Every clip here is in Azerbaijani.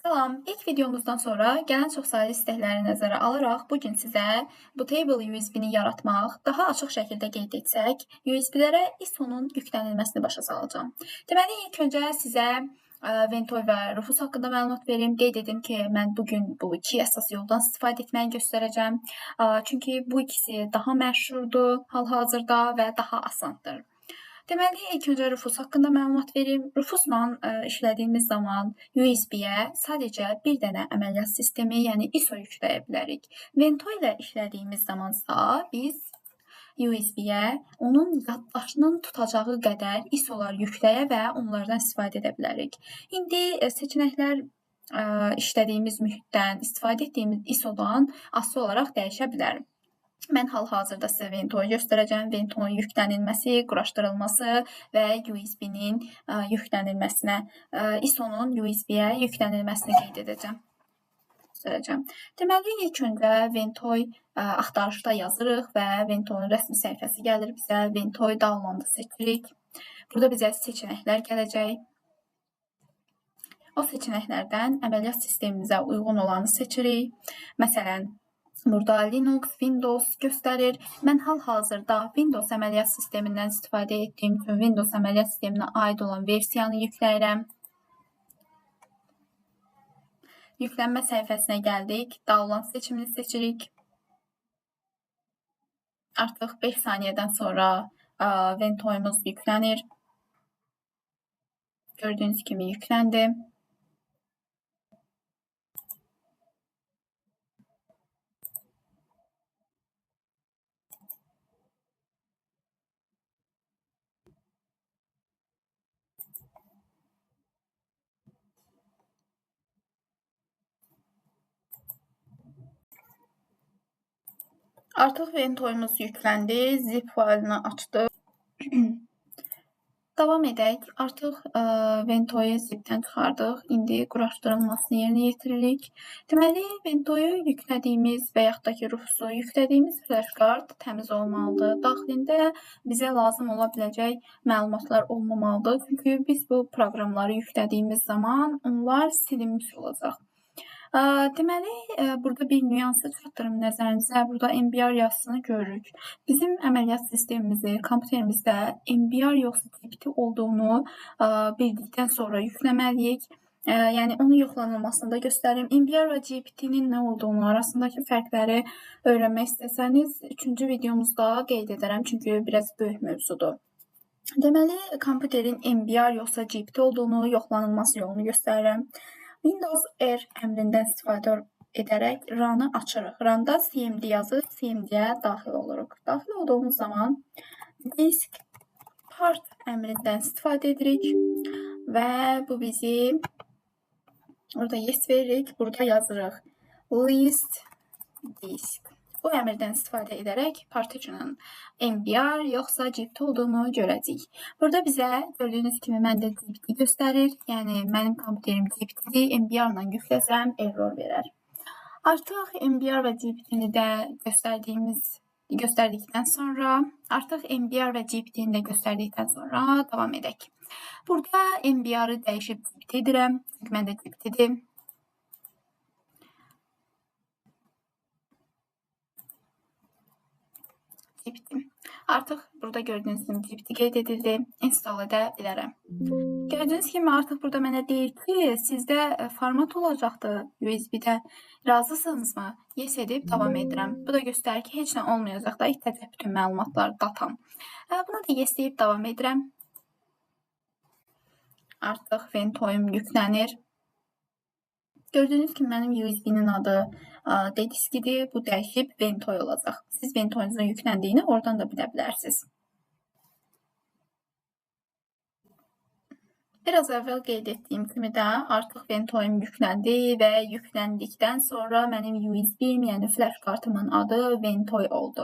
Salam, ilk videomuzdan sonra gələn çoxsaylı istəkləri nəzərə alaraq bu gün sizə bu Table USB-ni yaratmaq, daha açıq şəkildə qeyd etsək, USB-lərə ISO-nun yüklənilməsini başa salacağam. Deməli, ilk öncə sizə Ventoy və Rufus haqqında məlumat verim. Qeyd edim ki, mən bugün bu iki əsas yoldan istifadə etməyi göstərəcəm. Çünki bu ikisi daha məşhurdur hal-hazırda və daha asandır. Deməli, ilk öncə Rufus haqqında məlumat verim. Rufusla işlədiyimiz zaman USB-yə sadəcə bir dənə əməliyyat sistemi, yəni ISO yükləyə bilərik. Vento ilə işlədiyimiz zamansa biz USB-yə onun yaddaşının tutacağı qədər ISO-lar yükləyə və onlardan istifadə edə bilərik. İndi seçənəklər işlədiyimiz mühitdən, istifadə etdiyimiz ISO-dan asılı olaraq dəyişə bilər. Mən hal-hazırda sizə Ventoyu göstərəcəm. Ventonun yüklənilməsi, quraşdırılması və USB-nin yüklənilməsinə, ISO-nun USB-yə yüklənilməsini qeyd edəcəm. Deməli, ilk öncə Ventoy axtarışda yazırıq və Ventoyun rəsmi səhifəsi gəlir bizə. Ventoy download seçirik. Burada bizə seçənəklər gələcək. O seçənəklərdən əməliyyat sistemimizə uyğun olanı seçirik. Məsələn, burada Linux, Windows göstərir. Mən hal-hazırda Windows əməliyyat sistemindən istifadə etdiyim üçün Windows əməliyyat sisteminə aid olan versiyanı yükləyirəm. Yüklənmə səhifəsinə gəldik. Download seçimini seçirik. Artıq 5 saniyədən sonra Ventoyumuz yüklənir. Gördüyünüz kimi yükləndi. Artıq Ventoyumuz yükləndi. Zip faylını açdıq. Davam edək. Artıq Ventoyu zipdən çıxardıq. İndi quraşdırılmasını yerinə yetiririk. Deməli, Ventoyu yüklədiyimiz və yaxud da ki, Rufusu yüklədiyimiz flash kart təmiz olmalıdır. Daxilində bizə lazım ola biləcək məlumatlar olmamalıdır. Çünki biz bu proqramları yüklədiyimiz zaman onlar silinmiş olacaq. Deməli, burada bir nüansı çatdırım nəzərinizə. Burada MBR yazısını görürük. Bizim əməliyyat sistemimizi kompüterimizdə MBR yoxsa GPT olduğunu bildikdən sonra yükləməliyik. Yəni, onun yoxlanılmasını da göstərim. MBR və GPT-nin nə olduğunu, arasındakı fərqləri öyrənmək istəsəniz, 3-cü videomuzda qeyd edərəm, çünki biraz böyük mövzudur. Deməli, kompüterin MBR yoxsa GPT olduğunu, yoxlanılması yolunu göstərirəm. Windows R əmrindən istifadə edərək RAN-ı açırıq. RAN-da CMD yazır, CMD-yə daxil oluruq. Daxil olduğumuz zaman disk part əmrindən istifadə edirik və bu bizi orada yes veririk. Burada yazırıq list disk. Bu əmrdən istifadə edərək partitionun MBR yoxsa GPT olduğunu görəcəyik. Burada bizə gördüyünüz kimi məndə GPT göstərir. Yəni, mənim kompüterim GPT-dir. MBR ilə yükləsəm error verər. Artıq MBR və GPT-ni də göstərdikdən sonra, davam edək. Burada MBR-ı dəyişib GPT edirəm. Çünki məndə GPT-dir. Artıq burada gördüyünüz kimi GPT qeyd edildi. Install edə bilərəm. Gördüyünüz kimi artıq burada mənə deyir ki, sizdə format olacaqdır USB-də. Razısınızmı? Yes edib davam edirəm. Bu da göstərir ki, heç nə olmayacaq da, itəcək bütün məlumatlar, datam. Buna da yes deyib davam edirəm. Artıq Ventoyum yüklənir. Gördüyünüz kimi mənim USB-nin adı D-diskidir. Bu dəyişib Ventoy olacaq. Siz Ventoyunuzun yükləndiyini oradan da bilə bilərsiniz. Biraz əvvəl qeyd etdiyim kimi də artıq Ventoyum yükləndi və yükləndikdən sonra mənim USB-im, yəni flash kartımın adı Ventoy oldu.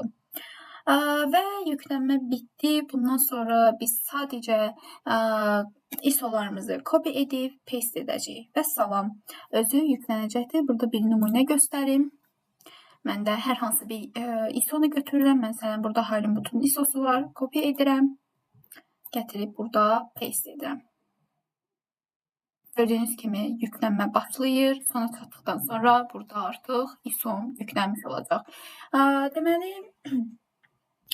Və yüklənmə bitdi. Bundan sonra biz sadəcə ISO-larımızı copy edib paste edəcəyik. Və salam, özü yüklənəcəkdir. Burada bir nümunə göstərim. Məndə hər hansı bir ISO-nu götürürəm. Məsələn, burada Halimutun ISO-su var. Copy edirəm. Gətirib burada paste edirəm. Gördüyünüz kimi yüklənmə başlayır. Sona çatdıqdan sonra burada artıq ISOM yüklənmiş olacaq. Deməli,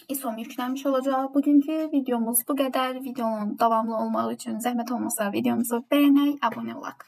ISOM yüklənmiş olacaq. Bugünkü videomuz bu qədər. Videonun davamlı olması üçün zəhmət olmasa videomuzu bəyənək, abunə olaq.